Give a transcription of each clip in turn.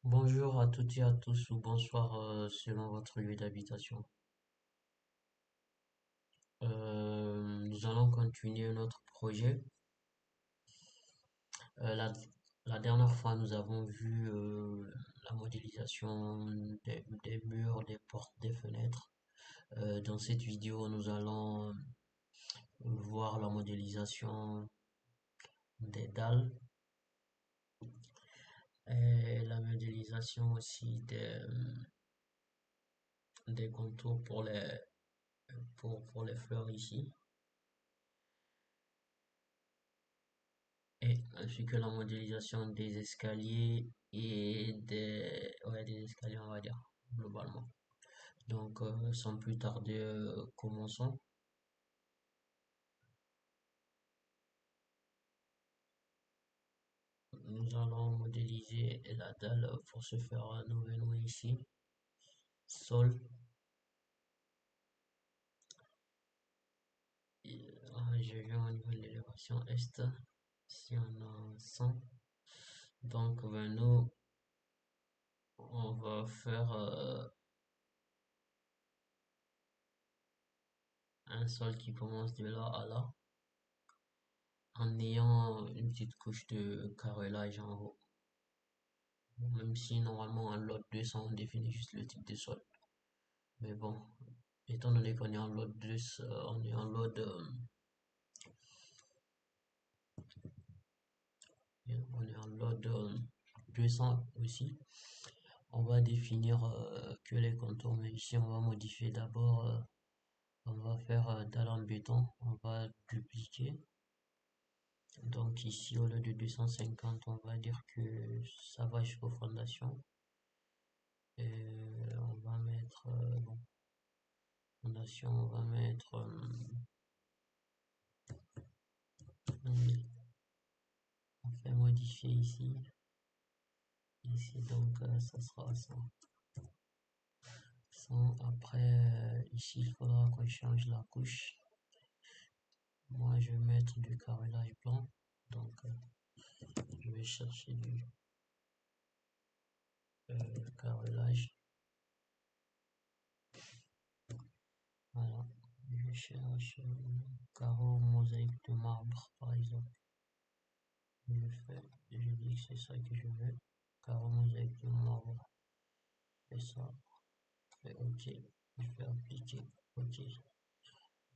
Bonjour à toutes et à tous ou bonsoir selon votre lieu d'habitation. Nous allons continuer notre projet. Euh, la, la dernière fois, nous avons vu la modélisation des murs, des portes, des fenêtres. Dans cette vidéo, nous allons voir la modélisation des dalles et la modélisation aussi des contours pour les fleurs ici. Et ainsi que la modélisation des escaliers et des escaliers, on va dire, globalement. Donc, sans plus tarder, commençons. Nous allons modéliser la dalle pour se faire. Nous venons ici, sol, je viens au niveau de l'élévation est, si on a 100. Donc, ben, nous, on va faire un sol qui commence de là à là, en ayant une petite couche de carrelage en haut. Même si normalement en lot 200 on définit juste le type de sol. Mais bon, étant donné qu'on est en lot 2, on est en lot, on est en lot 200 aussi. On va définir que les contours, mais ici on va modifier d'abord, on va faire dalle en béton, on va dupliquer. Donc ici au lieu de 250, on va dire que ça va jusqu'aux fondations. Et on va mettre, bon, fondation, on va mettre 1000. On fait modifier ici. Ici, donc, ça sera 100. 100. Après, ici, il faudra qu'on change la couche. Moi, je vais mettre du carrelage blanc. Donc, je vais chercher du carrelage. Voilà. Je cherche carreau mosaïque de marbre, par exemple. Je fais, je dis que c'est ça que je veux. Carreau mosaïque de marbre. Je fais ça. Je fais OK. Je fais appliquer. OK.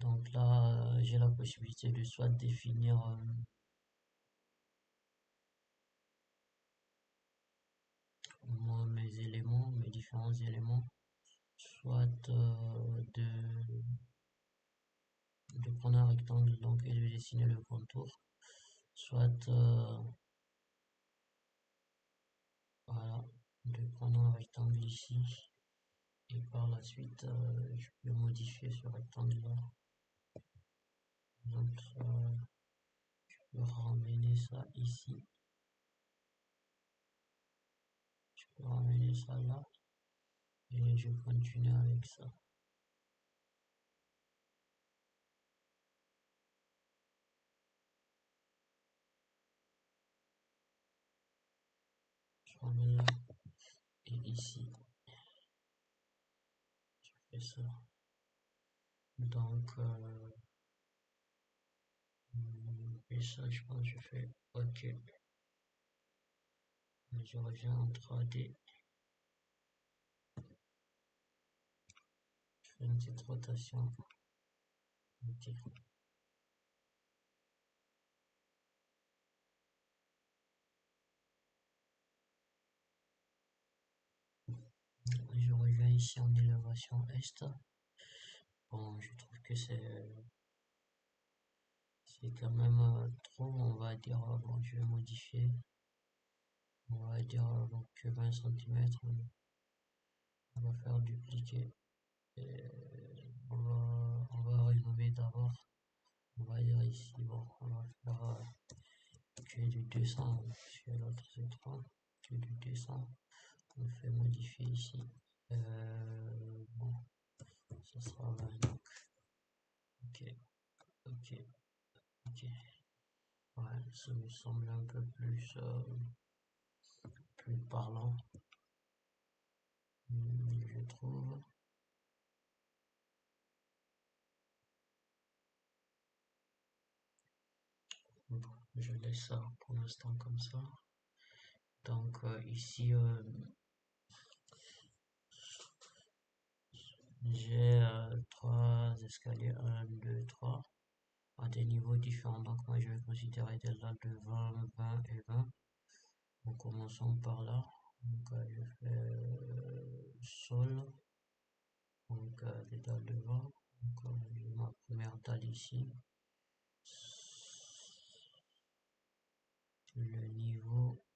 Donc là, j'ai la possibilité de soit définir moi mes éléments, mes différents éléments, soit de prendre un rectangle donc et de dessiner le contour, soit voilà, de prendre un rectangle ici et par la suite je peux modifier ce rectangle là. Donc je peux ramener ça ici, je peux ramener ça là et je continue avec ça. Je ramène là et ici, je fais ça. Donc et ça je pense que je fais OK. Je reviens en 3D, je fais une petite rotation. OK. Je reviens ici en élévation est. Bon, je trouve que c'est quand même trop, on va dire, bon, je vais modifier, on va dire donc 20 cm, on va faire dupliquer, et on va rénover d'abord, on va dire ici, bon, on va faire que du 200, sur l'autre c'est 3, que du 200, on fait modifier ici, bon, ça sera 20, donc, ok, ok, ok, ouais, ça me semble un peu plus parlant. trouve. Bon, je laisse ça pour l'instant comme ça. Donc ici, j'ai 3 escaliers, 1, 2, 3, à des niveaux différents. Donc moi je vais considérer des dalles de 20, 20 et 20. Donc commençons par là. Donc je fais sol. Donc des dalles de 20. Donc j'ai ma première dalle ici. Le niveau,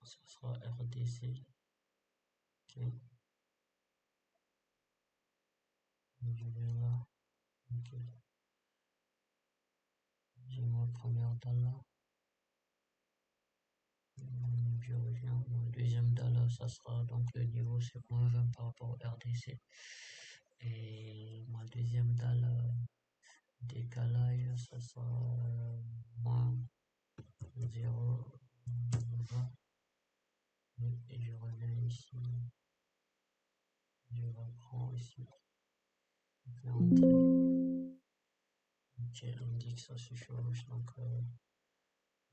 ce sera RDC. Ok. Je vais là. Ok. J'ai ma première dalle là. Je reviens. Mon deuxième dalle, ça sera donc le niveau, c'est moins 20 par rapport au RDC. Et ma deuxième dalle, décalage, ça sera moins 0,20. Et je reviens ici. Je reprends ici. Je fais entrer. Ok, on dit que ça se chevauche, donc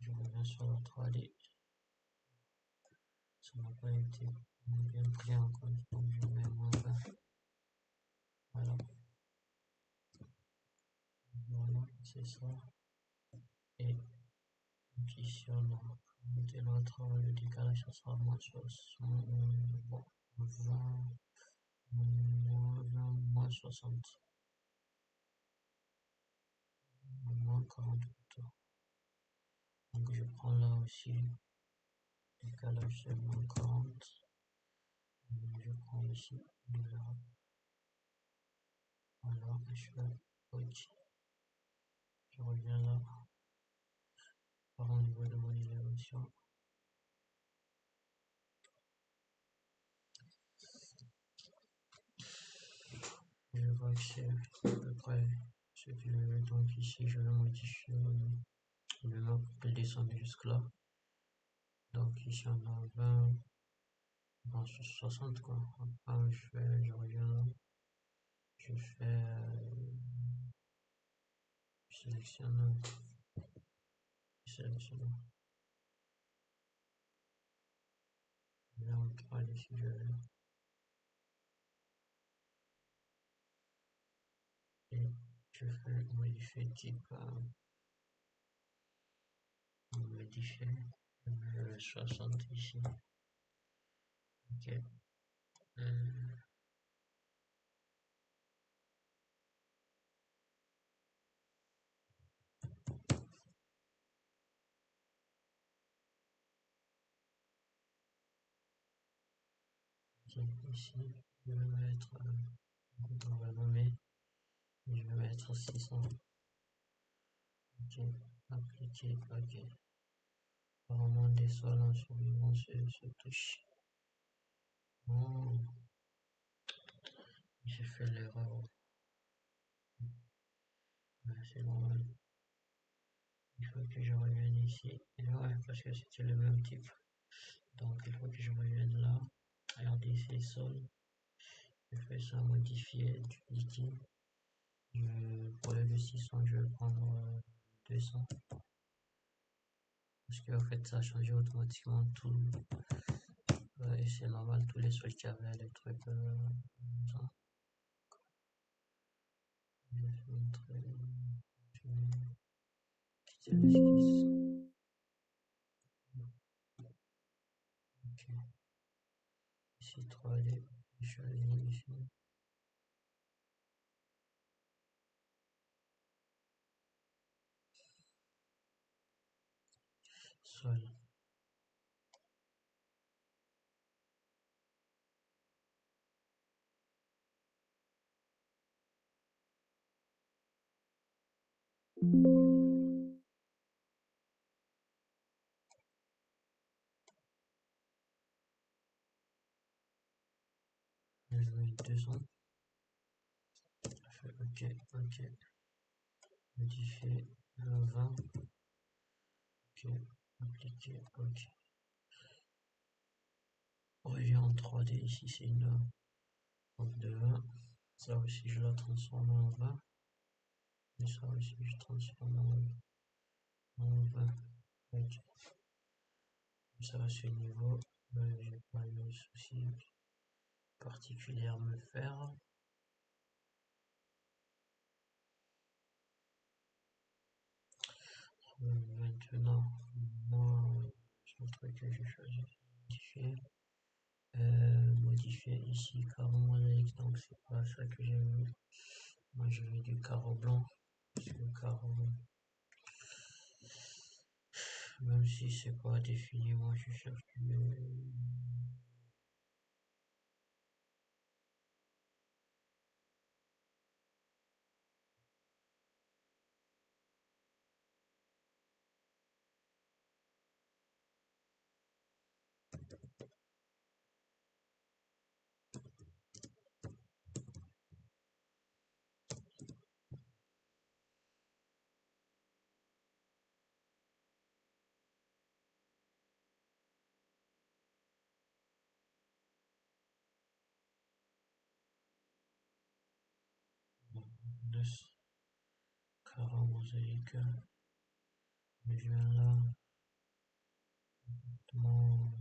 je reviens sur la 3D. Ça n'a pas été bien pris en compte, donc je mets moins 20. Voilà, voilà, c'est ça. Et donc ici on a monté l'autre, le décalage, ça sera moins 60, bon, 20, moins 20, moins 60, moins 40 plutôt. Donc je prends là aussi, décalage c'est moins 40. Je prends ici, on verra. Voilà, je fais OK. Je reviens là, par au niveau de mon élévation. Je vois que c'est à peu près ce que je veux. Donc ici, je vais modifier le map pour descendre jusque là. Donc ici, on a 20, bon, 60 quoi. Après, je reviens là. Je fais, je sélectionne, je sélectionne. Je vais en 3 ici, je vais. Et je fais modifier type, modifier, 60 ici. Ok. Ok, ici, je vais mettre, on va nommer, je vais mettre 600. Ok, appliquer, ok. Apparemment des sols en suivant se touche. Oh, j'ai fait l'erreur. C'est normal. Il faut que je revienne ici. Et ouais, parce que c'était le même type. Donc il faut que je revienne là. RDC sol. Je fais ça modifier, dupliquer. Pour le 600, je vais prendre 200. Parce qu'en fait, ça a changé automatiquement tout. Et c'est normal, tous les sols qu'il y avait, les trucs comme ça. Je vais montrer. Je vais quitter l'esquisse. Ok. Ici 3D. Je vais aller ici. Sol. Je vais 200. Je fais OK, OK. Modifier 20. OK. Appliquer, OK. On revient en 3D ici, c'est une Donc de 20. Ça aussi, je la transforme en 20. Et ça aussi, je transforme en 20. Ok. Ça, à ce niveau, j'ai pas eu de souci particulier à me faire. Maintenant, moi, c'est le truc que j'ai choisi, modifier. Modifier ici, carreau mosaïque, donc c'est pas ça que j'ai vu. Moi, je veux du carreau blanc. Parce que le carreau, même si c'est pas défini, moi je cherche du. De carreau mosaïque. Je viens là. Mon,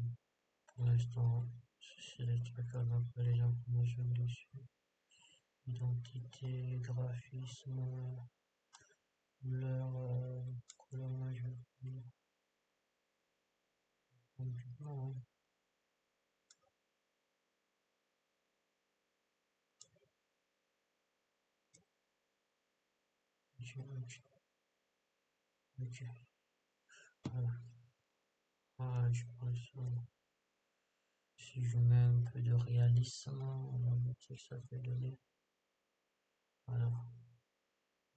pour l'instant, c'est les trucs avec les informations dessus. Identité, graphisme, couleur, couleur, moi je veux complètement, ok, ok, voilà. Voilà, je pense, si je mets un peu de réalisme, on va voir ce que ça peut donner. Voilà,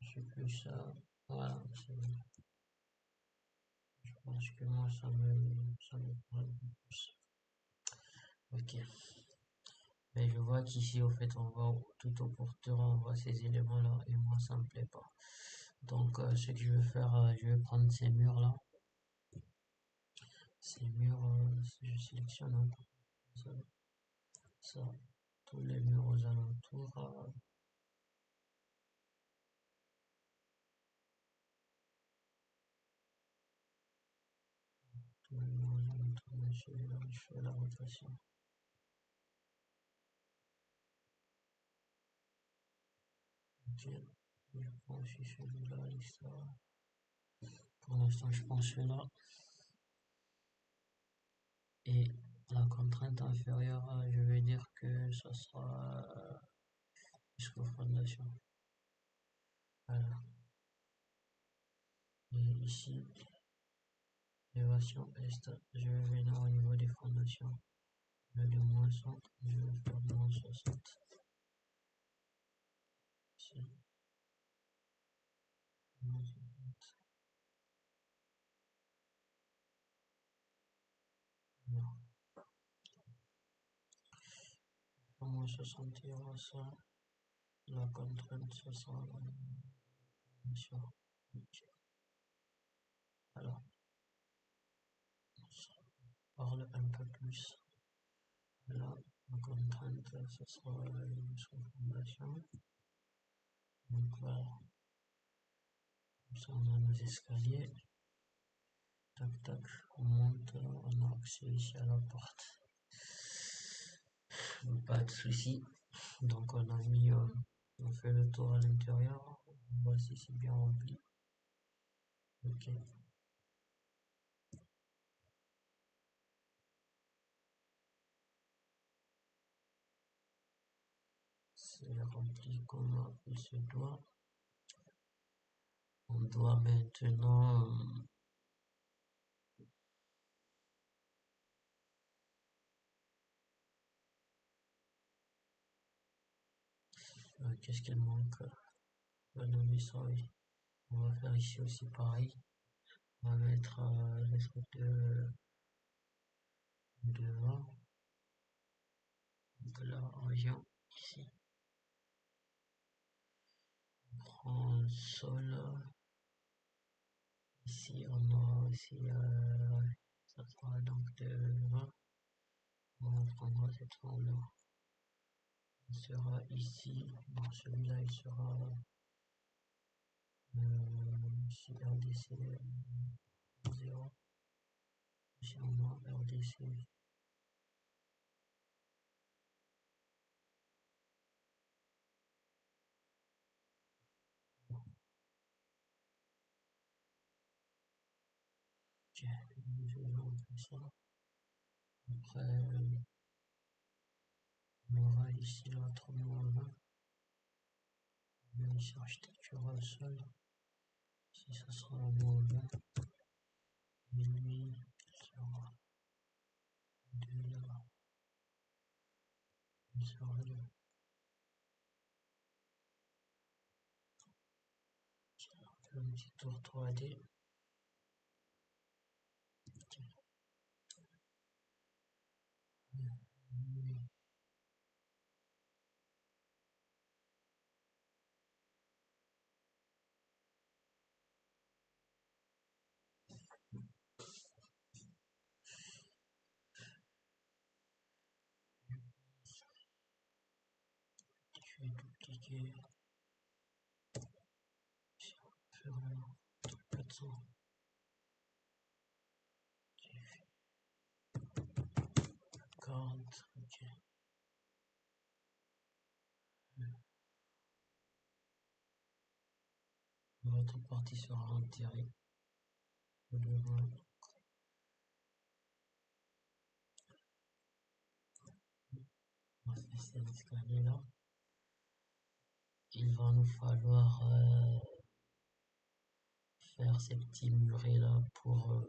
c'est plus ça. Voilà, c'est bon. Je pense que moi, ça me parle un peu plus. Ok. Mais je vois qu'ici, au fait, on va tout au porteur, on voit ces éléments-là, et moi, ça me plaît pas. Donc, ce que je vais faire, je vais prendre ces murs-là. Ces murs, je sélectionne un peu ça, ça, tous les murs aux alentours. Tous les murs aux alentours, je fais la rotation. Ok. Je prends aussi celui-là, l'histoire. Pour l'instant, je prends celui-là. Et la contrainte inférieure, je vais dire que ça sera jusqu'aux fondations. Voilà. Et ici, élévation est, je vais venir au niveau des fondations. Je vais de moins 100, je vais faire moins 60. Ici, moins 60. Non, moins 60, il y aura ça. La contrainte, ça sera bien sûr. Ok. Alors, ça parle un peu plus. Là, la contrainte, ça sera une fondation. Donc voilà, comme ça on a nos escaliers. Tac tac, on monte, on a accès ici à la porte. Pas de souci. Donc on a mis, on fait le tour à l'intérieur. On voit si c'est bien rempli. Ok, c'est rempli comme il se doit. On doit maintenant, qu'est-ce qu'il manque? On a mis ça, oui. On va faire ici aussi pareil. On va mettre les trucs de devant. Donc là, on vient ici. On prend le sol. Ici, on aura aussi, ça sera donc de 20. On prendra cette forme-là. il sera ici. Bon, celui-là, il sera ici RDC 0. Ici on a RDC. Ok, je vais enlever ça. Après, on aura ici la 3-20. Ici architectural seul. Ici ça sera la -20. Et lui, il sera de là. Il sera là. Un petit tour 3D. Je vais dupliquer. Faire 400. 40. Ok. Votre partie sera enterrée. On va faire cet escalier là. Il va nous falloir faire ces petits murets là pour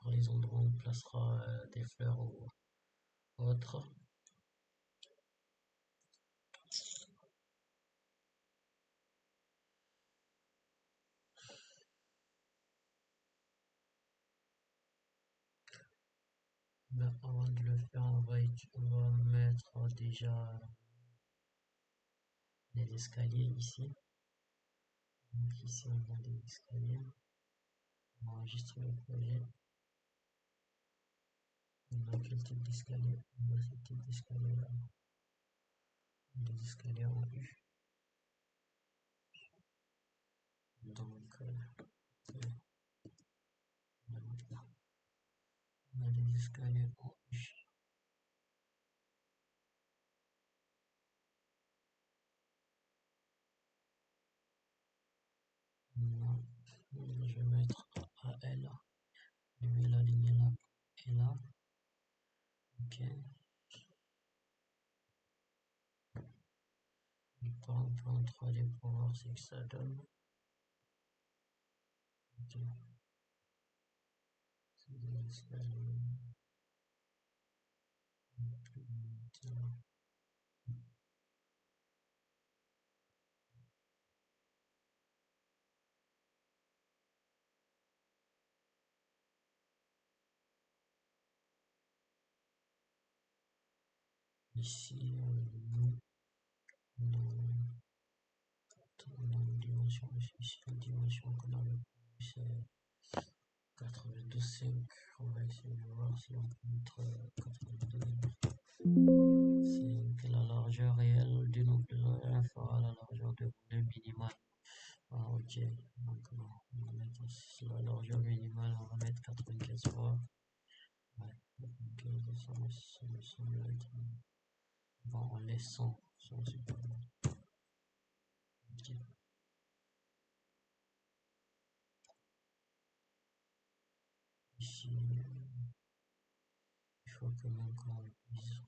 les endroits où on placera des fleurs ou autres. Ben, avant de le faire, on va mettre déjà les escaliers ici. Donc ici on a des escaliers. On enregistre le projet. On a quel type d'escalier? On a ce type d'escalier là. Des escaliers en U. Donc on a des escaliers en U. Je vais mettre AL. Je vais l'aligner là et là. Ok. Je prends un peu en 3D pour voir ce que ça donne. Ok. C'est des escaliers. Ici, on a une dimension, ici la dimension qu'on a c'est 92,5. On va essayer de voir si on peut mettre 92,5. La largeur réelle du nombre de zones fera la largeur de volume minimale. Ah, ok, donc on va mettre la largeur minimale, on va mettre 95 fois. Ouais, 95, ça me semble être bon, on laisse 100, c'est pas mal. Ok. Ici, il faut que mon corps puisse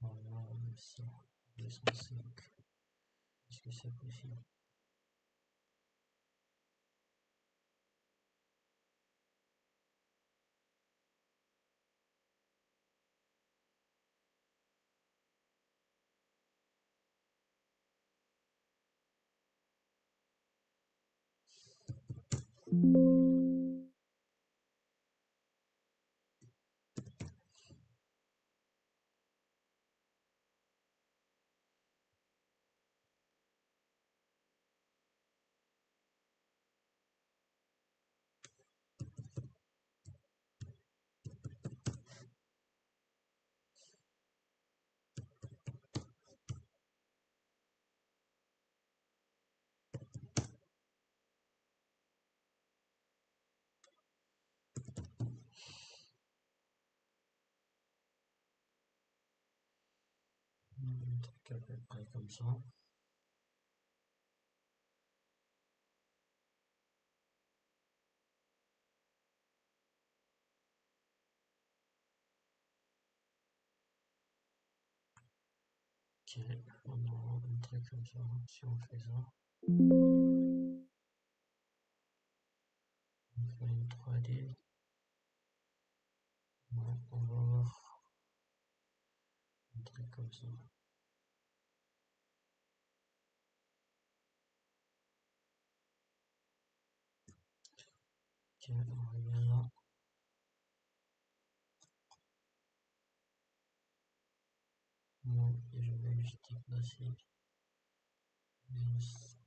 avoir ça, 205. Est-ce que c'est possible? truc à peu près comme ça. Ok, on aura un truc comme ça, si on fait ça. On fait une 3D. Ouais, on va avoir un truc comme ça. Ok, on revient là. Moi, je vais juste déplacer. Yes.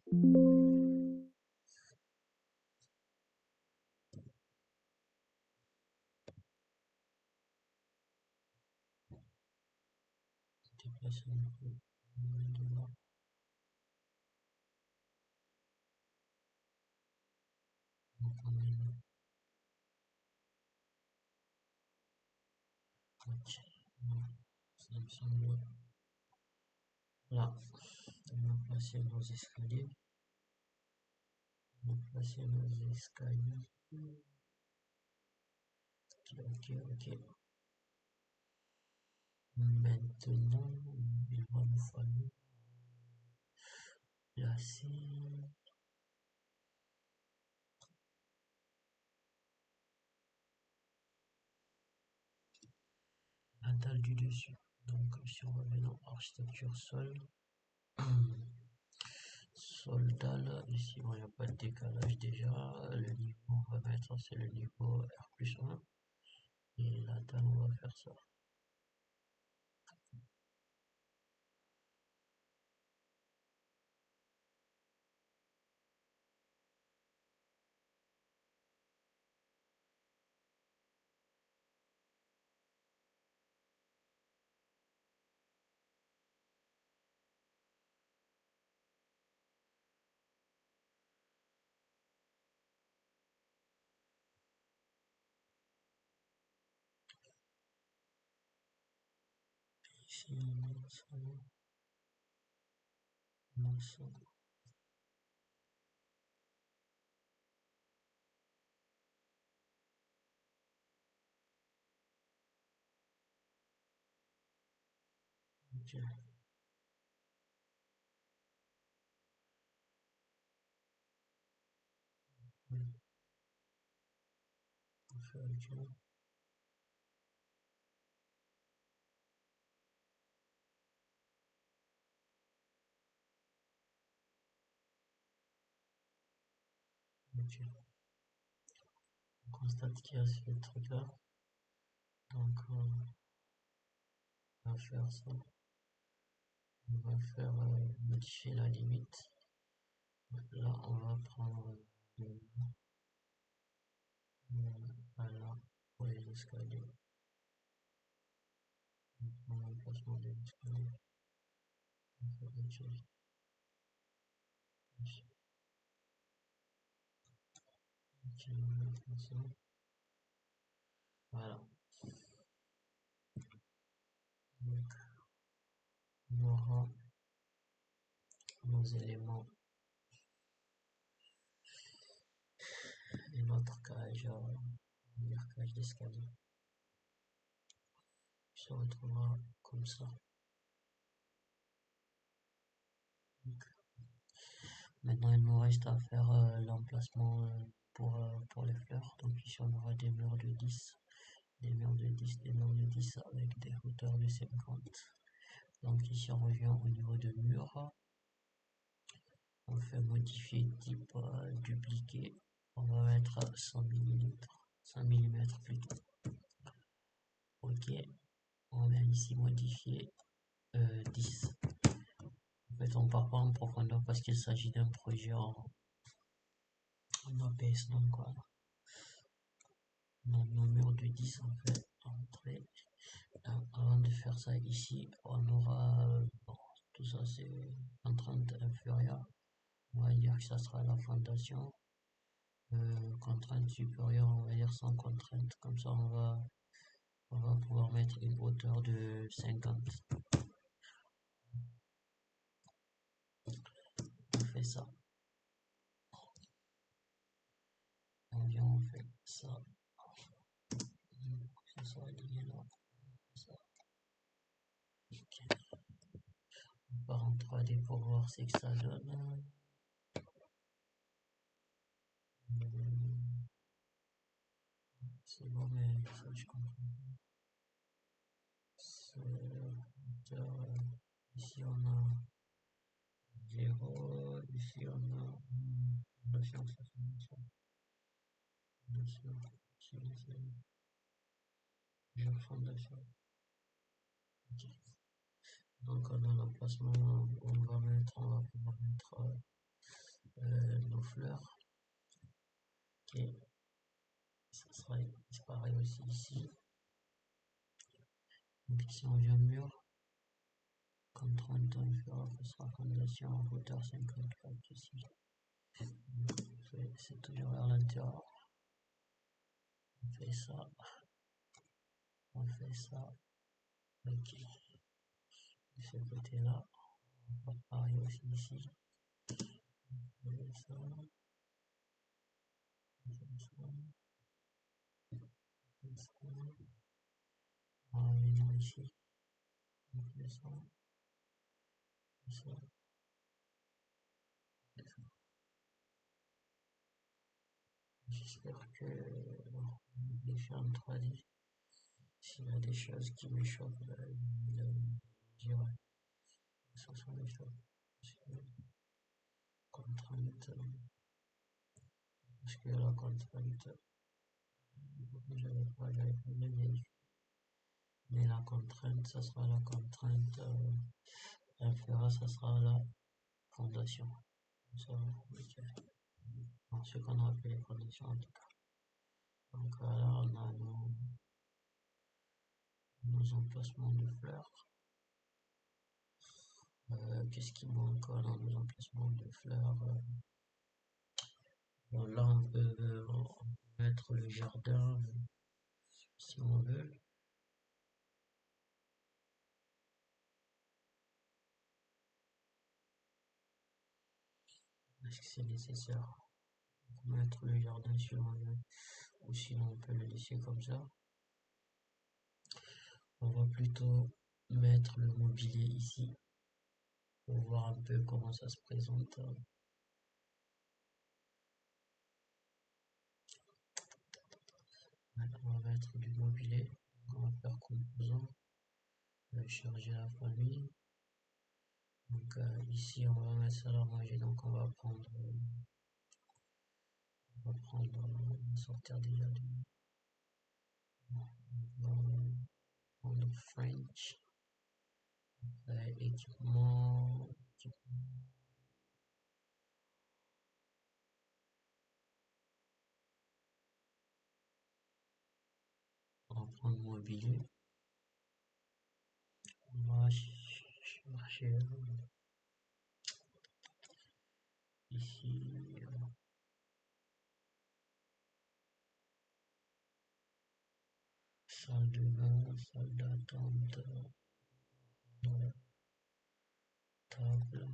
Déplacer un peu. De là. Donc on est là. Ok. Ça me semble. Là. On va placer nos escaliers. On va placer nos escaliers. Ok, ok, ok. Maintenant, il va nous falloir placer la dalle du dessus. Donc, si on revient dans architecture sol, sol dalle, ici, il n'y a pas de décalage déjà. Le niveau, on va mettre, c'est le niveau R+1. Et la dalle, on va faire ça. Ici, on a ça, on a ça. Ok. On fait ok. Ok. On constate qu'il y a ce truc-là. Donc, on va faire ça. On va faire modifier la limite. Là, on va prendre voilà, pour les escaliers. On prend l'emplacement des escaliers. On fait OK. Ok, on va faire ça. Voilà. Donc, on aura nos éléments et notre cage, cage d'escalier. Se retrouvera comme ça. Donc, maintenant, il nous reste à faire l'emplacement pour les fleurs. Donc ici, on aura des murs de 10, des murs de 10, des murs de 10 avec des hauteurs de 50. Donc ici, on revient au niveau de mur. On fait modifier type dupliqué. On va mettre 100 mm, 100 mm plutôt. Ok, on vient ici modifier 10. En fait, on part pas en profondeur parce qu'il s'agit d'un projet en APS. Donc voilà. Donc, nos murs de 10 en fait, entrée. Avant de faire ça ici, on aura bon, tout ça c'est contrainte inférieure. On va dire que ça sera la fondation. Contrainte supérieure, on va dire sans contrainte. Comme ça, on va pouvoir mettre une hauteur de 50. fait ça. On fait ça. Ça sera lié là. Ça. Ok. On part en 3D pour voir ce que ça donne. C'est bon, mais ça je comprends. Ici on a 0, ici on a fondation, ça fondation, fondation. Okay. Donc on a l'emplacement, on va pouvoir mettre nos fleurs. Ok, ça sera pareil aussi ici. Donc ici on vient mur. Contrainte ce sera fondation en hauteur 54 ici. C'est toujours vers l'intérieur. On fait ça. On fait ça. Ok. De ce côté là. On va pareil aussi ici. On fait ça. On fait ça. On fait ça. On va venir ici. On fait ça. On fait ça. J'espère que je vais faire une 3D. S'il y a des choses qui m'échappent, je dirais. Ça sont les choses. Contrainte. Parce que la contrainte, j'avais pas bien vérifié. Mais la contrainte, ça sera la contrainte inférieure, ça sera la fondation. Ça, okay. Donc, ce qu'on appelle les fondations en tout cas. Donc là, on a nos emplacements de fleurs. Qu'est-ce qui manque dans nos emplacements de fleurs bon, là, on peut mettre le jardin si on veut. Est-ce que c'est nécessaire pour mettre le jardin si on veut, ou sinon on peut le laisser comme ça? On va plutôt mettre le mobilier ici pour voir un peu comment ça se présente. Maintenant, on va mettre du mobilier. On va faire composant. On va charger la famille. Donc ici, on va mettre ça à manger. Donc on va prendre, sortir déjà on va prendre French. Équipement. On va prendre mobilier. On va chercher ici. Salle de bain, salle d'attente, table,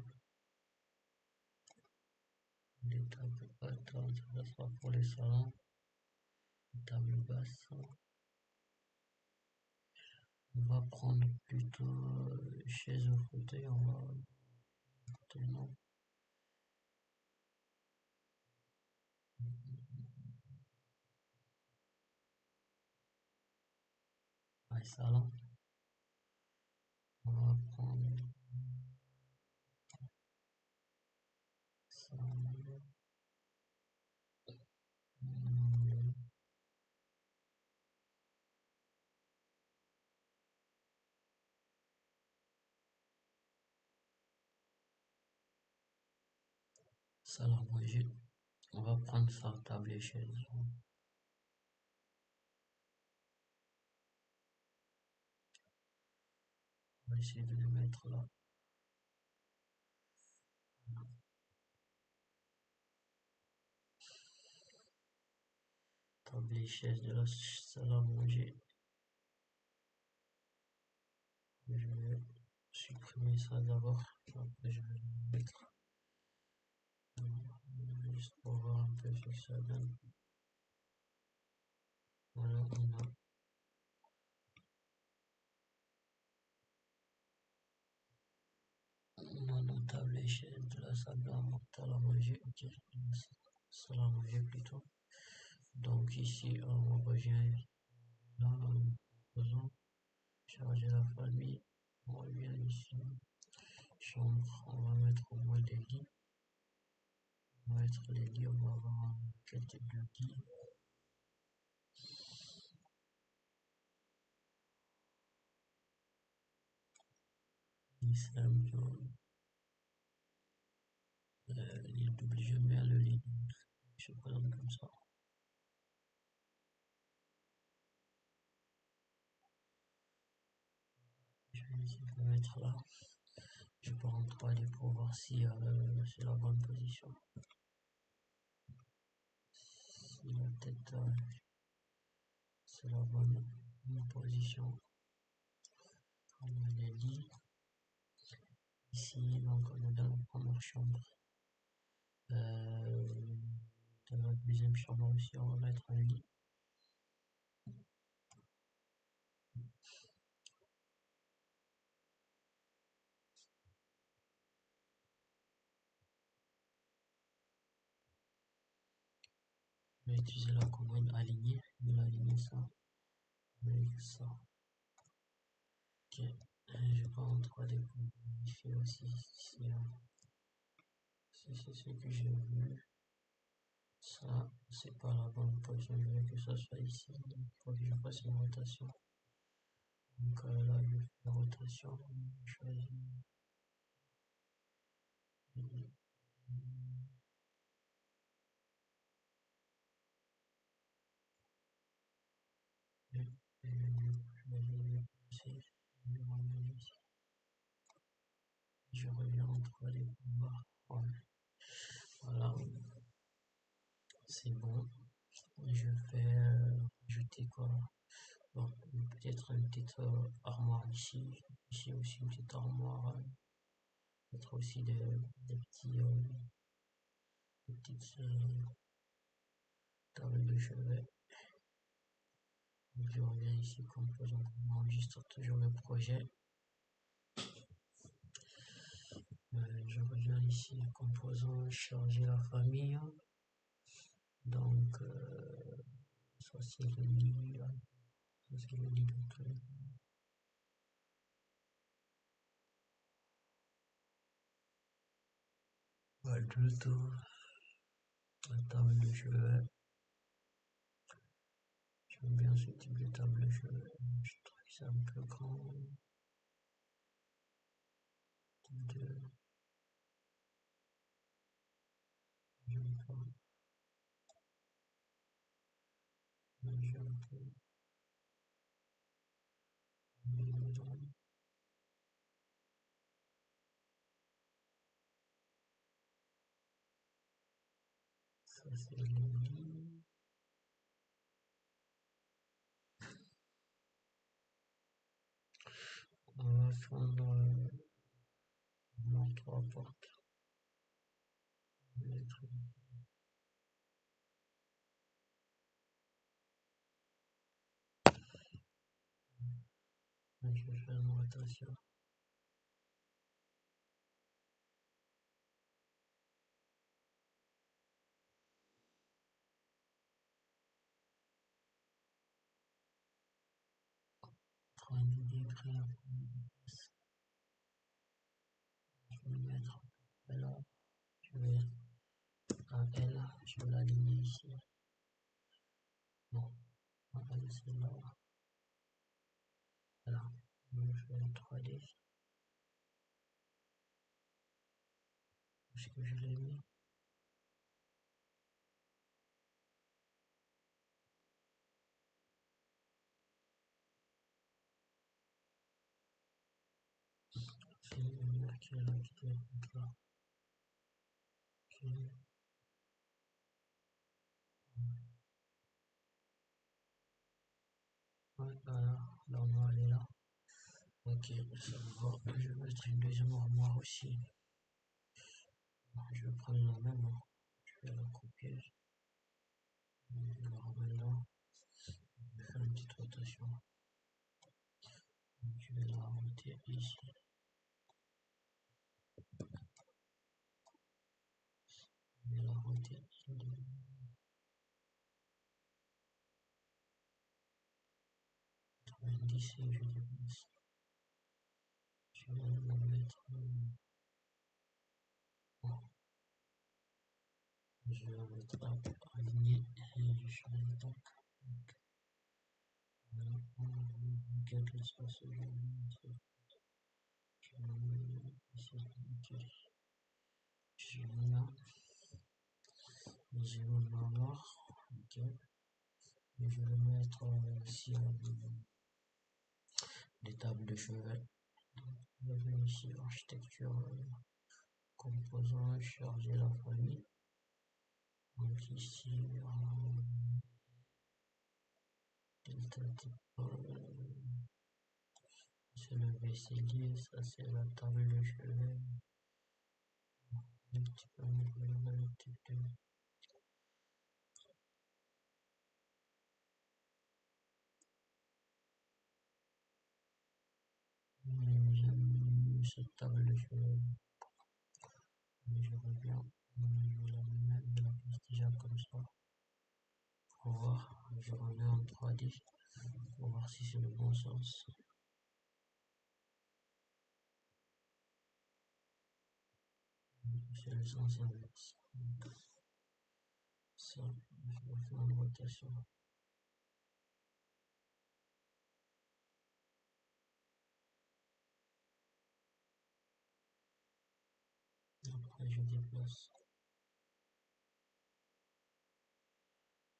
des tables d'attente, ça sera pour les salons, table basse. On va prendre plutôt chaise au fauteuil, on va non. Ouais, salon. On va prendre salon. Salle à manger. On va prendre ça, table et chaise. On va essayer de les mettre là. Table et chaise de la salle à manger. Je vais supprimer ça d'abord. Après je vais le mettre. Juste pour voir un peu ce que ça donne. Voilà, on a notre table échelle de la salle à la manger, ok, salle à manger plutôt. Donc ici, on revient là, faisons charger la famille, on revient ici, chambre, on va mettre au moins des lits, on va mettre les lits, on va voir quel type de lit. Lit simple, lit double, j'aime bien le lit double, je présente comme ça. Je vais essayer de le mettre là. Je peux rentrer aller pour voir si c'est la bonne position. Si la tête c'est la bonne position. On a les lits. Ici, donc on est dans la première chambre. Dans la deuxième chambre aussi, on va mettre un lit. On va utiliser la commande aligner. On va aligner ça avec ça. Ok. Je vais en 3D pour modifier aussi si c'est ce que j'ai vu. Ça, c'est pas la bonne position. Je veux que ça soit ici. Il faut que je fasse une rotation. Donc là, je fais la rotation. Je choisis. Je reviens entre les pouvoirs. Voilà, c'est bon. Je vais ajouter quoi? Bon, peut-être une petite armoire ici. Ici aussi une petite armoire. Peut-être aussi des des petites tables de chevet. Je reviens ici comme on enregistre toujours le projet. Je reviens ici, composant, charger la famille. Donc, ça c'est le lit, ça c'est le lit de adulte, la table de chevet. J'aime bien ce type de table de chevet. Je trouve que c'est un peu grand. De, j'aime pas. J'aime pas. Ça c'est le lit. On va prendre trois portes. Je vais faire une rotation. Prendre des degrés. Je vais le mettre là. Je vais à L. Je vais l'aligner ici. Non, elle c'est là. Voilà. Je vais faire une 3D. Est-ce que je l'ai mis? C'est marqué là qui doit être là. Ok. Ouais, voilà. L'armoire elle est là. Ok, ça va. Je vais mettre une deuxième armoire aussi. Je vais prendre la même, hein. Je vais la copier, je la ramène là, je vais faire une petite rotation. Donc, je vais la rajouter ici. Je vais la rajouter ici. 90 et je déplace. Je vais la mettre. Je vais la mettre alignée et je change de tac. Voilà, on gagne l'espace aujourd'hui. Je vais la mettre ici. Ok. Je vais là. Je vais l'avoir. Ok. Et je vais mettre ici des tables de chevet. Je vais ici architecture, composants, charger la famille. Donc ici, delta type, c'est le vaisselier, ça c'est la table de chevet. Un petit peu le type de... J'aime cette table de chevet. Mais je reviens, je la place déjà comme ça. Pour voir, je reviens en 3D pour voir si c'est le bon sens. C'est le sens inverse. Ça, je vais faire une rotation. Après, je déplace.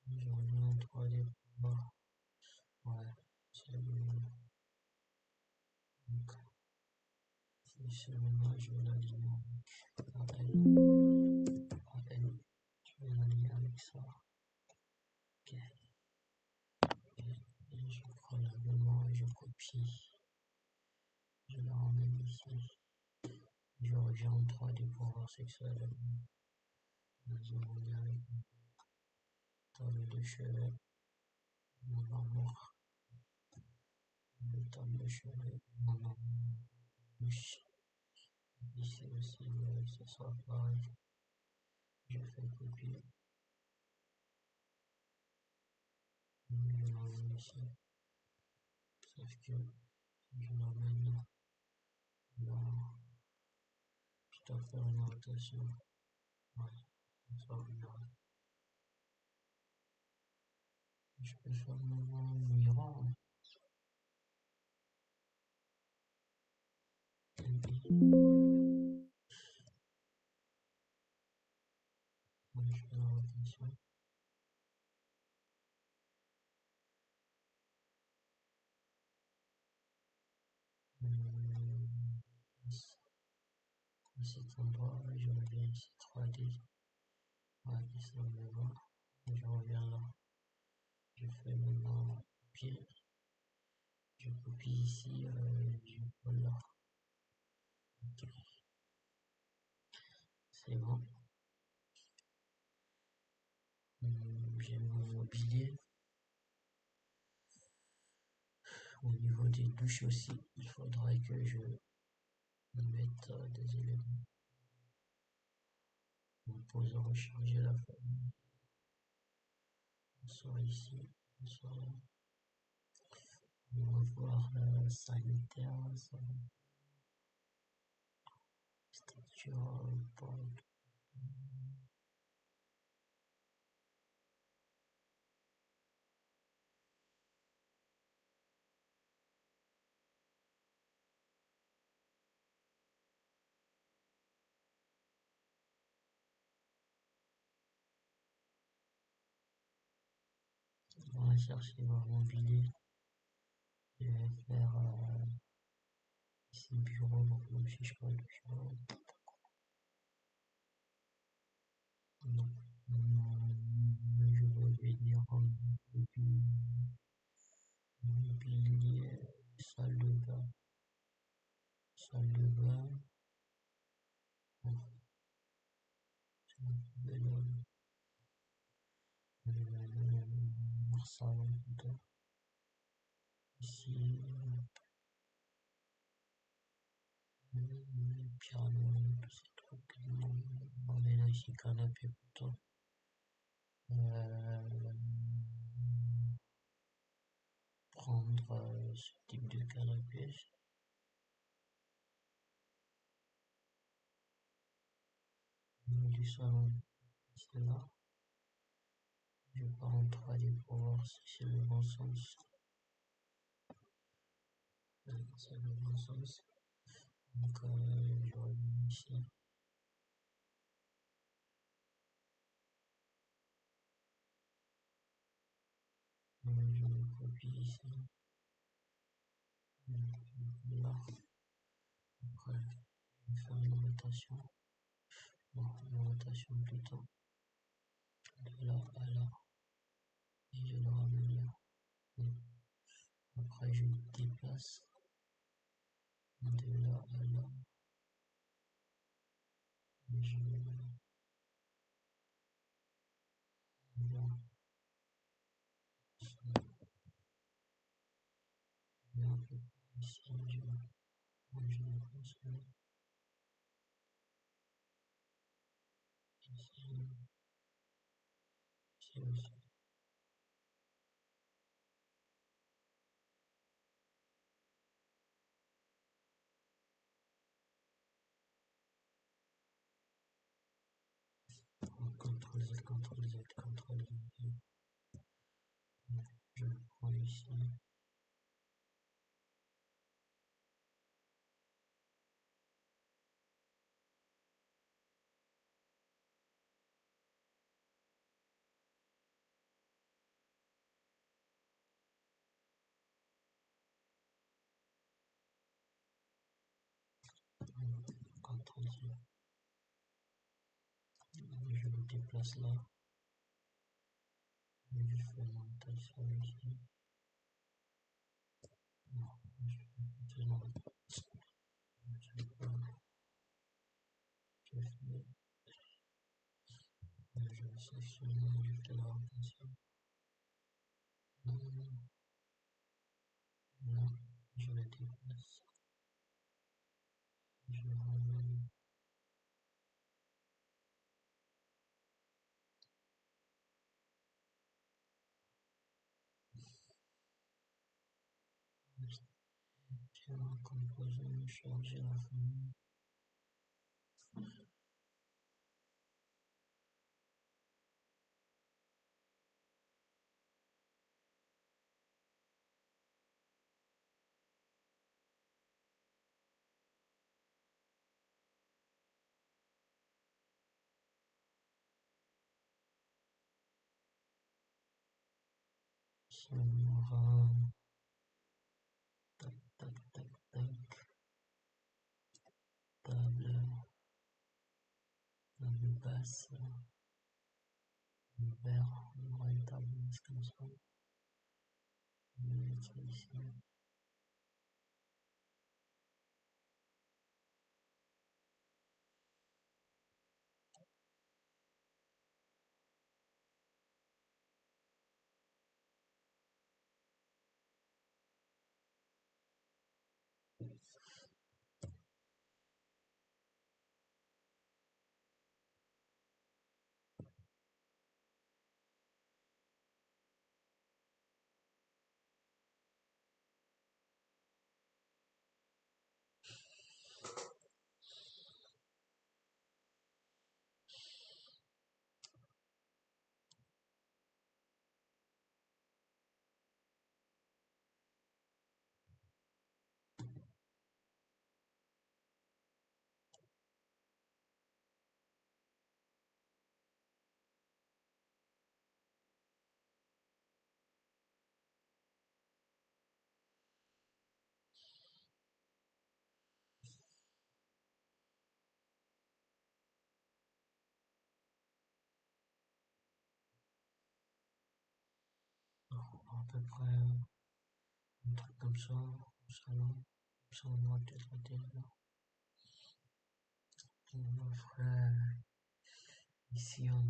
Je reviens en 3D pour voir. Ouais, c'est le bon. Donc, ici, maintenant, je vais l'aligner avec AN. Je vais l'aligner avec ça. Ok. Et je prends l'argument et je copie. Je la ramène ici. Je reviens en 3D pour voir ce que ça donne. Vas-y, on est avec une table de chevet. On va voir une table de chevet. On va ici aussi, ce sera pareil. Je fais copier. Je l'emmène ici. Sauf que je l'emmène là. Je dois faire une rotation. Ouais, ça regarde. Je peux faire mon miroir. Je fais la rotation. À cet endroit, je reviens ici 3D. Ouais, ça me va. Je reviens là. Je fais maintenant copier. Je copie ici, je colle là. Ok. C'est bon. J'ai mon mobilier. Au niveau des douches aussi, il faudrait que je mette des éléments. On pose recharger la famille. On sort ici. On sort là. On va voir sanitaire. Structure, porte. On va chercher voir mobilier. Je vais faire ici bureau, donc même si je parle de bureau. Non. Je vais venir en mobilier, salle de bain. Salle de bain. faire salon plutôt. Ici, piano, tous ces trucs. On est là ici, canapé plutôt. Euh, prendre ce type de canapé. Du salon, c'est là. Je vais pas en 3D pour voir si c'est le bon sens. C'est le bon sens. Donc, je reviens ici. Je le copie ici. Là. Après, je vais faire une rotation. Bon, une rotation plutôt. De là à là. Et je le ramène là. Et après, je déplace. De là à là. Et je viens un peu ici. Je le place là. Ici. Ici aussi. CTRL Z, CTRL Z, CTRL Z. Je le prends ici. CTRL Z. Je le déplace là. Je fais une rotation ici. Non, je fais une rotation. Je sélectionne, je fais la rotation. Là, je le déplace. Je ramène. Tiens, composer, charger la famille. Ici, on aura tac, tac, tac, tac, table basse, vert, on aura une table basse comme ça. Je vais mettre ici. À peu près un truc comme ça, au salon. Comme ça, on aura peut-être atterri là. On ferait ici, on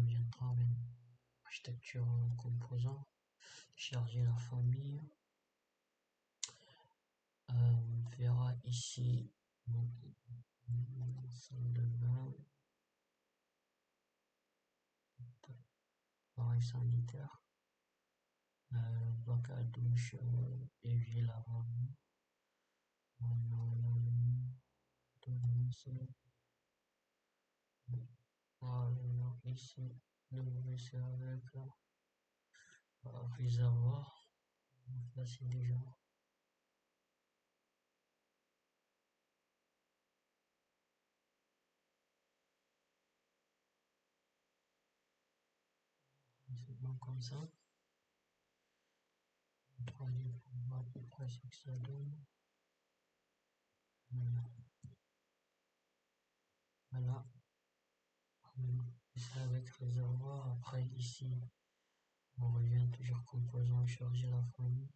viendra avec architecture en composant. charger la famille. On verra ici salle de bain, appareil sanitaire, bac à douche, évier lavabo. Alors ici, le WC avec réservoir. Là c'est déjà. C'est bon comme ça. Le troisième, on voit à peu près ce que ça donne. Voilà. C'est avec réservoir. Après ici, on revient toujours composant charger la famille.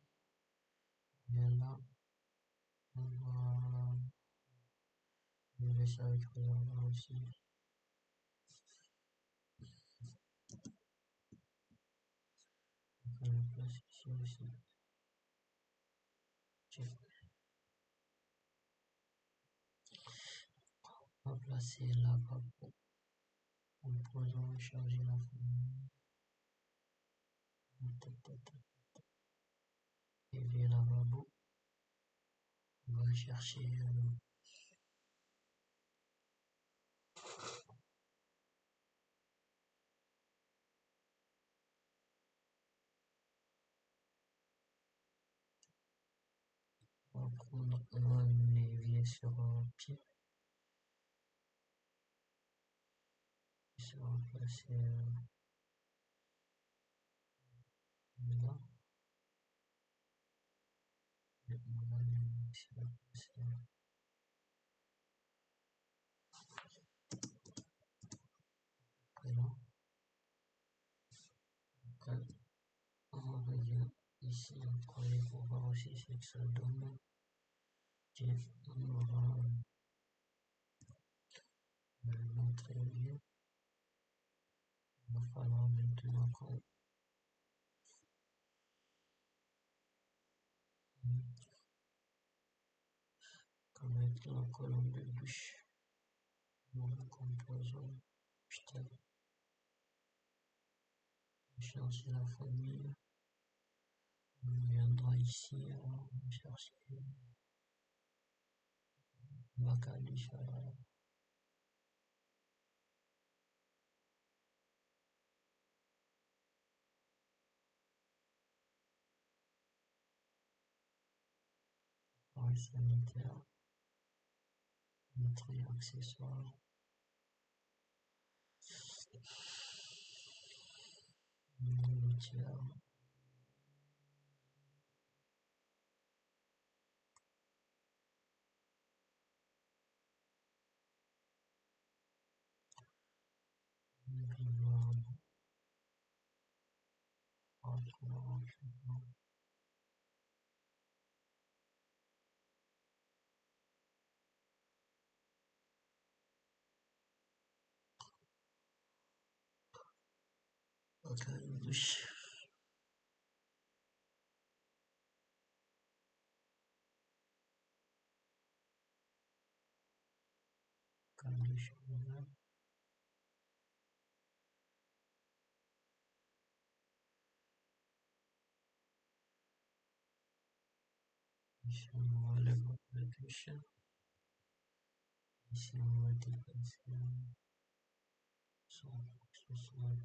Bien là, on va le laisser avec réservoir aussi. On le place ici aussi. Okay. On va placer lavabo. Composant charger la famille. Et lavabo. On va chercher on va prendre un évier sur pied. Et se remplacer là. Et on va ici remplacer après là. Après, on revient ici en premier pour voir aussi ce que ça donne. Okay. On va montrer mieux. Il va falloir maintenant qu'on mette la colonne de douche. On la compose. Putain. Chercher la famille. On viendra ici, on va chercher bac à douche. Appareil sanitaire. Notre accessoire. Nourriture. Bac à douche. Bac à douche. Ici on va le bac à douche. Ici on va déplacer son accessoire.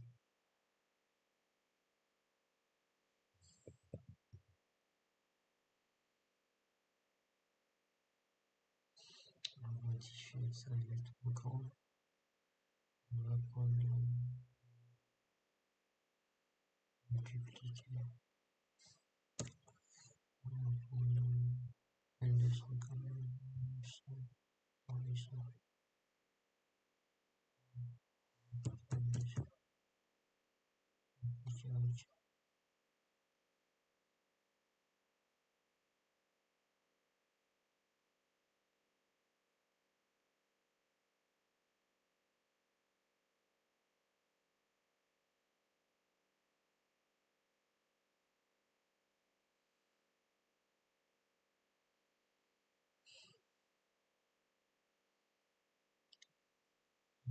On va modifier ça, il est trop grand. On va prendre multiplier. On va prendre N200 quand même. 900 par 800.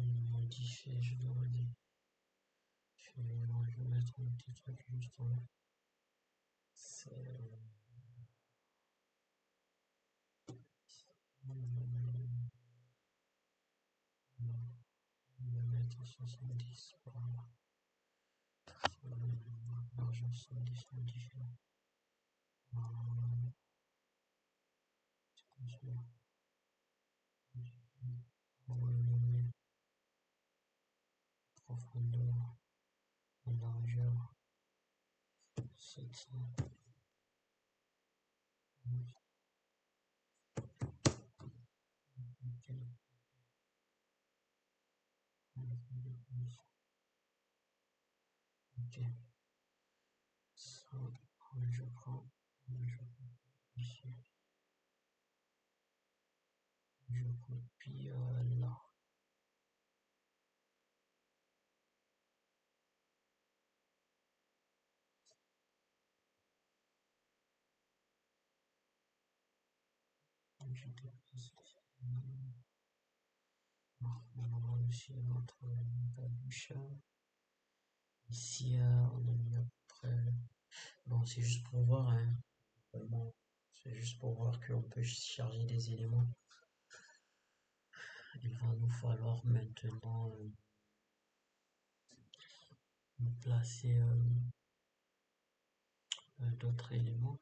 modifier, je dois dire. Je vais mettre un petit truc juste en là. C'est. On va mettre 70 par là. L'argent 70 modifié. C'est comme ça. Volume, profondeur, largeur, 700. Ok. Ok. Ça, je prends ici. Je copie là. Je dépose. On va aussi notre balucha. Ici, on a mis à peu près. Bon, c'est juste pour voir, hein. Vraiment, c'est juste pour voir qu'on peut charger des éléments. Il va nous falloir maintenant placer d'autres éléments.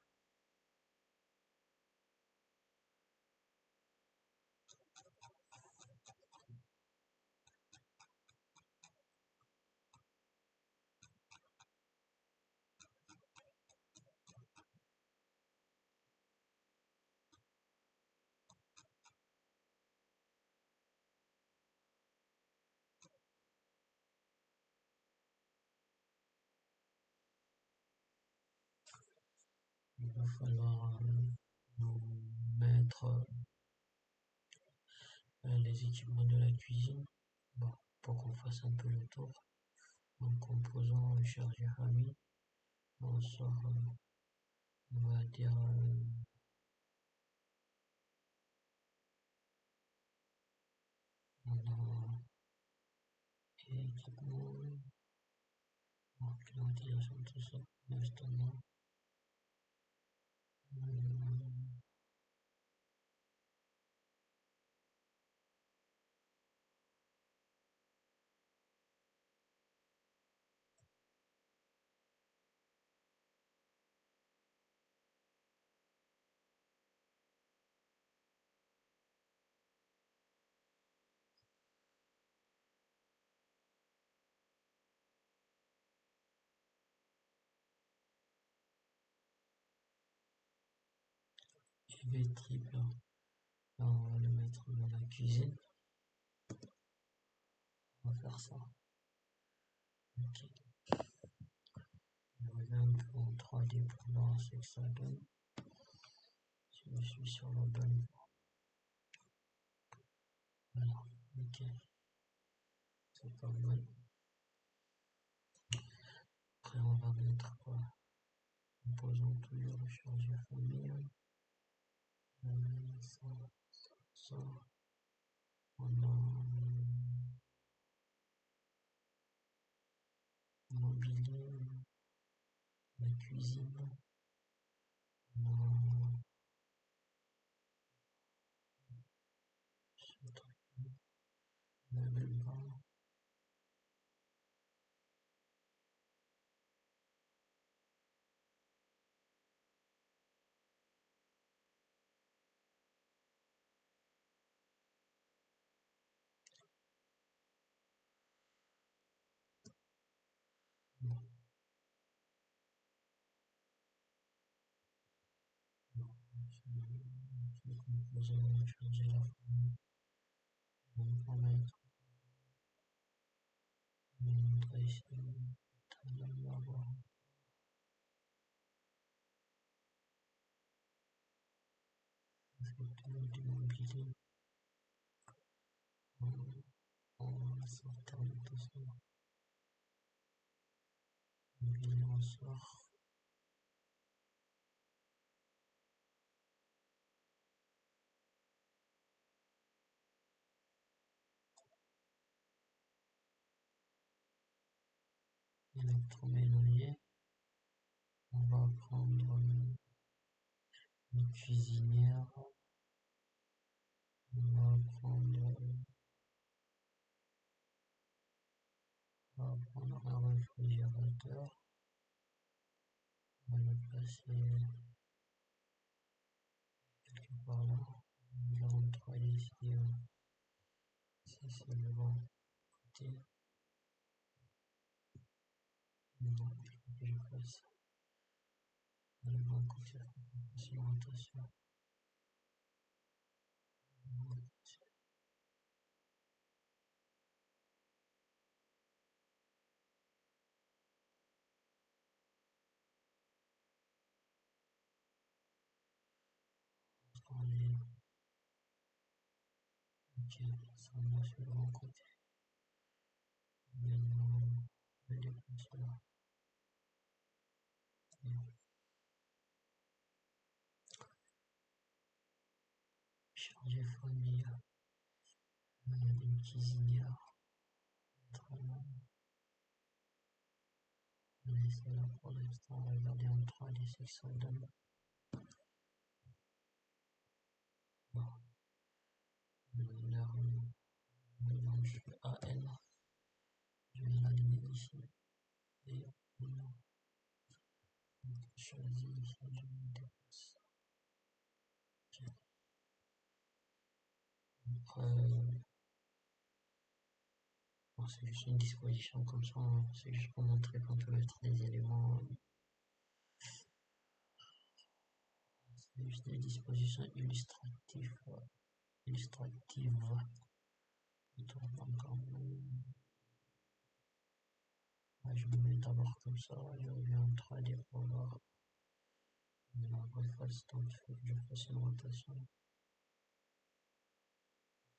Il va falloir nous mettre les équipements de la cuisine. Bon, pour qu'on fasse un peu le tour. En composant chargé famille, on sort, on va dire, on a équipement, climatisation, tout ça, justement. EV triple, là on va le mettre dans la cuisine. On va faire ça. Ok. Je regarde un peu en 3D pour voir ce que ça donne. Si je suis sur la bonne voie. Voilà, ok. C'est pas mal. Après on va mettre quoi? Composant toujours le chargé famille. Ça, ça. On a mobilier, la cuisine, on a ce truc, le bar, non, non, c'est composant, charger la famille, on va mettre, on va montrer ici, on va voir, effectivement du mobilier, on va sortir de tout ça, mobilier on sort, électroménager. On va prendre une cuisinière. On va prendre un réfrigérateur. On va le placer quelque part là. On va rentrer ici. Ça c'est le bon côté. Non, il faut que je fasse le bon côté. Rotation. Ok, ça va sur le bon côté. Maintenant, je vais déplacer là. Charger famille. Une cuisinière. On va laisser là pour l'instant. On va regarder en 3D ce que ça donne. Bon. Mélange AN. Je vais l'aligner ici. Et je choisis ici. Je me déplace. Okay. Bon, c'est juste une disposition comme ça. C'est juste pour montrer qu'on peut mettre des éléments. C'est juste des dispositions illustratives. Je me mets d'abord comme ça, je reviens en 3D pour voir. Maintenant, il faut que je fasse une rotation.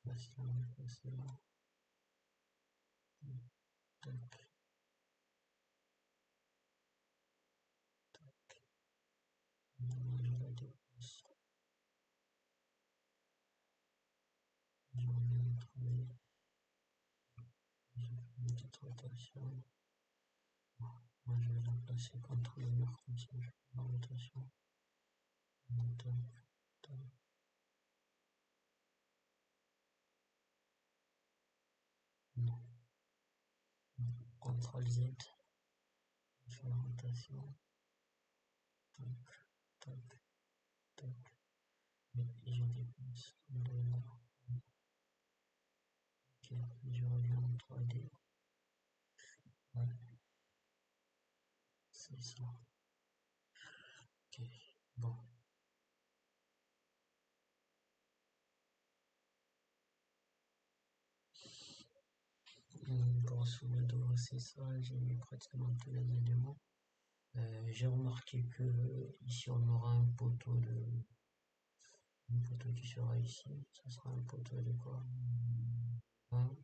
Là, c'est là, c'est là. Tac. Tac. Maintenant, je la déplace. Je reviens en 3D. Je fais une petite rotation. Moi, je vais la placer contre le mur comme ça, je fais la rotation. Tac. Tac. Non. CTRL Z. Je fais la rotation. Tac. Tac. Tac. Et je déplace de là. Ok, je reviens en 3D. Ouais, c'est ça. Ok, bon. Grosso modo, c'est ça. J'ai mis pratiquement tous les éléments. J'ai remarqué que ici on aura un poteau qui sera ici. Ça sera un poteau de quoi? On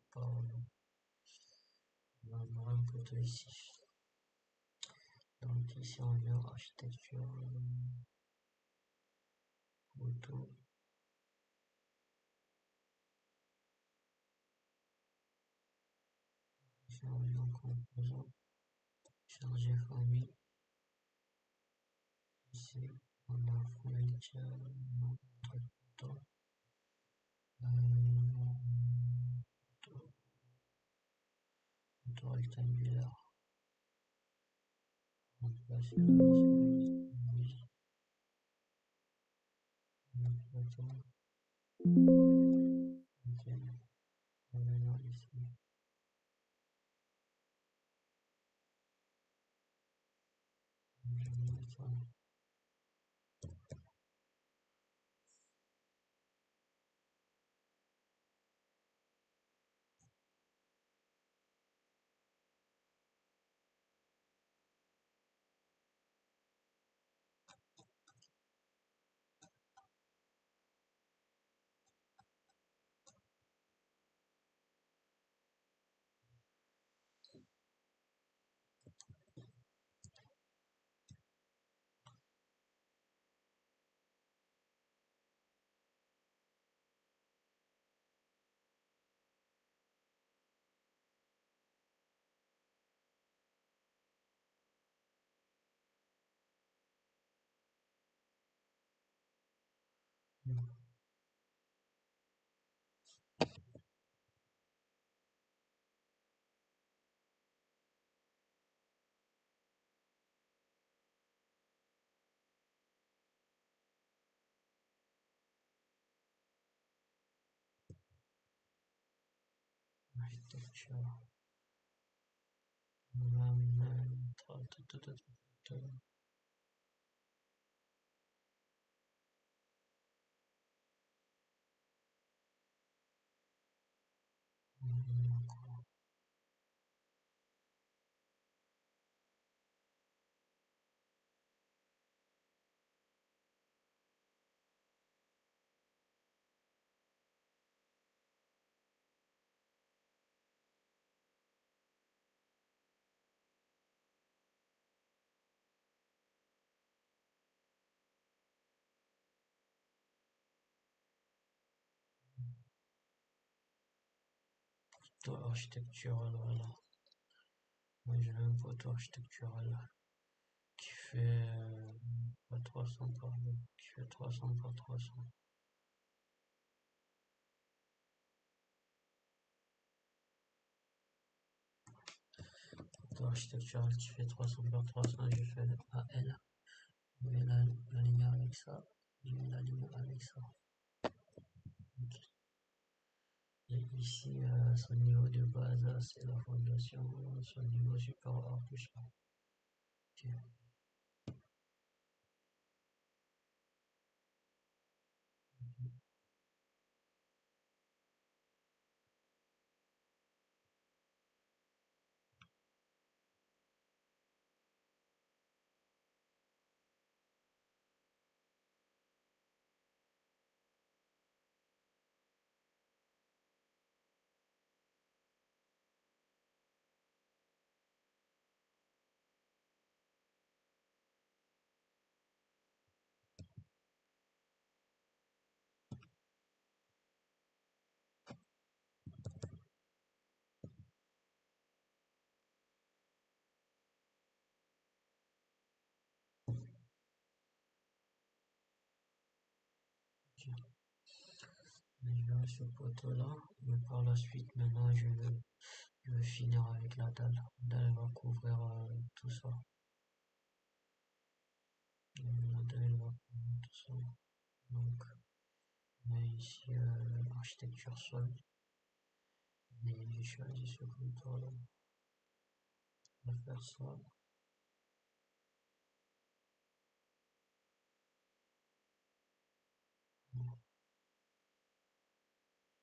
aura un poteau ici. Donc ici on vient architecture poteau. Ici on vient composant. Charger famille. Ici on a furniture. Poteau. Poteau rectangulaire. On peut passer là, ok, on va venir ici. Je vais mettre ça. Architecture. Photo architectural, voilà. Moi j'ai un photo architectural qui fait 300 qui fait 300 par 300. Photo architectural qui fait 300 par 300, j'ai fait AL. Je mets la ligne avec ça. Je mets la ligne avec ça. Okay. Et ici, son niveau de base, c'est la fondation. Son niveau supérieur, plus ça. Okay. Je vais ce poteau là, et par la suite maintenant je vais finir avec la dalle. La dalle va couvrir tout ça. La dalle va couvrir tout ça. Donc on a ici architecture sol. Et j'ai choisi ce contour là. On va faire ça.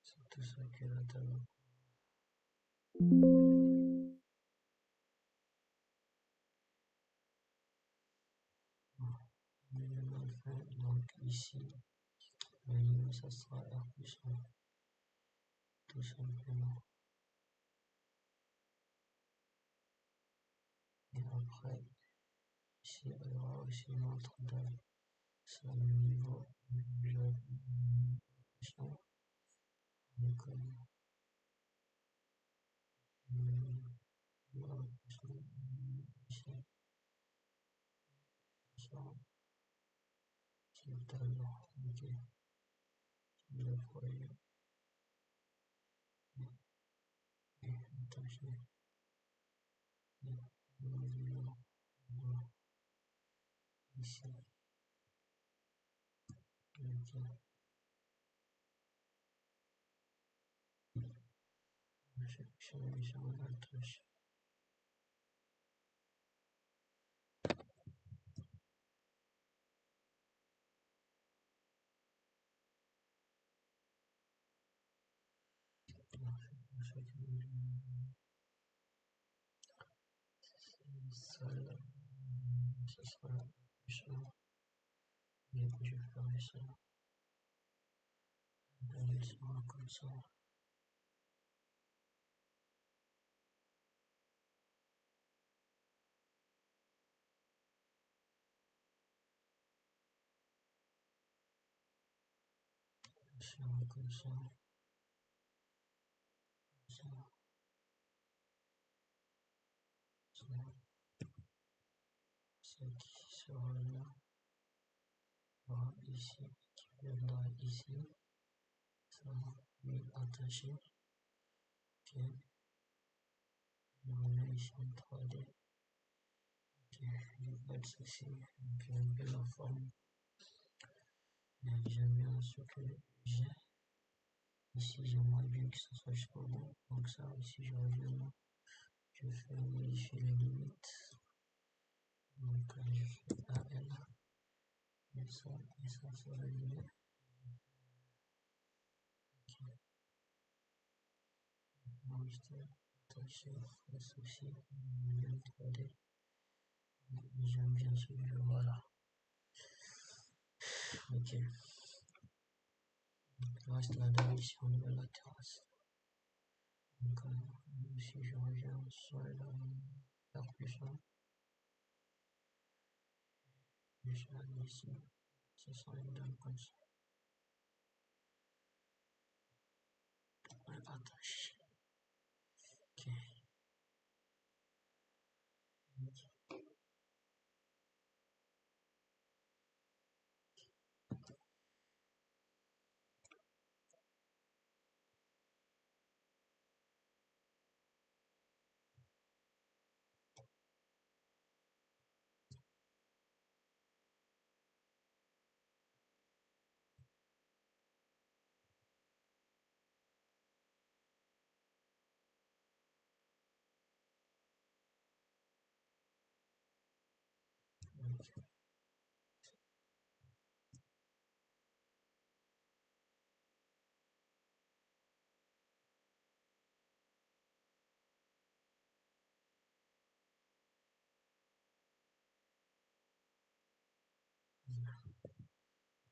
C'est tout ça que la dalle. Donc ici, le niveau ça sera R plus 1, tout simplement. Et après, ici, il y aura aussi une autre dalle. C'est le niveau de donc, ici, ça, c'est dalle, ok, le foyer, et attaché, ici, ok. Je vais changer un truc. Ça, ça sera plus ça. Et puis je ferai ça. Elle sera comme ça. Elle sera comme ça. Ça, ça, ça qui sera là. Voilà, ici. je viendrai ici, ça va lui attacher. Ok, je reviens ici en 3D. Ok, il n'y a pas de souci. Donc, j'aime bien la forme. J'aime bien ce que j'ai. Ici, j'aimerais bien que ça soit jusqu'au bout. Donc ça, ici, je reviens là. Je fais modifier les limites. Donc là, je fais AL. Et ça va aligner. Ok. Moi, je attaché le souci. Bien 3D. J'aime bien celui-là. Voilà. Ok. Donc, il reste la dalle ici au niveau de la terrasse. Donc, si je reviens sur la percussion, je vais ici. Ça sera une dalle comme ça. Attache. Ok. Ok.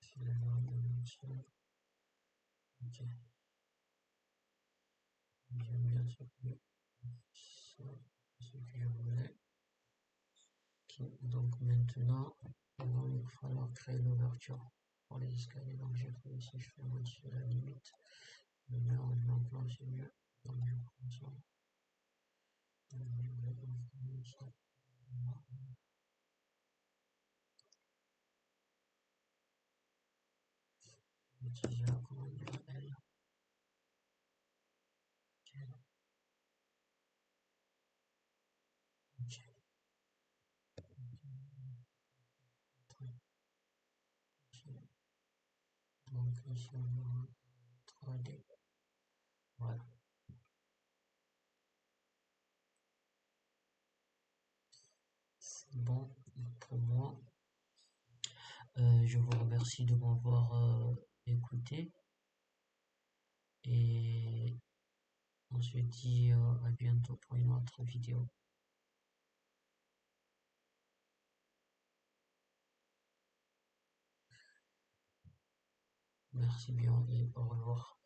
Je vais voir de mention. Ok. J'aime bien ce que je voulais. Ok. Donc maintenant, il va nous falloir créer l'ouverture pour les escaliers. Donc je fais ici, je fais modifier la limite. Je mets en plan, c'est mieux. Donc je prends ça. Je vais ouvrir ça. Utiliser la commande L. Ok. Donc ici on aura 3D. Voilà. C'est bon pour moi. Je vous remercie de m'avoir écouté et on se dit à bientôt pour une autre vidéo. Merci bien et au revoir.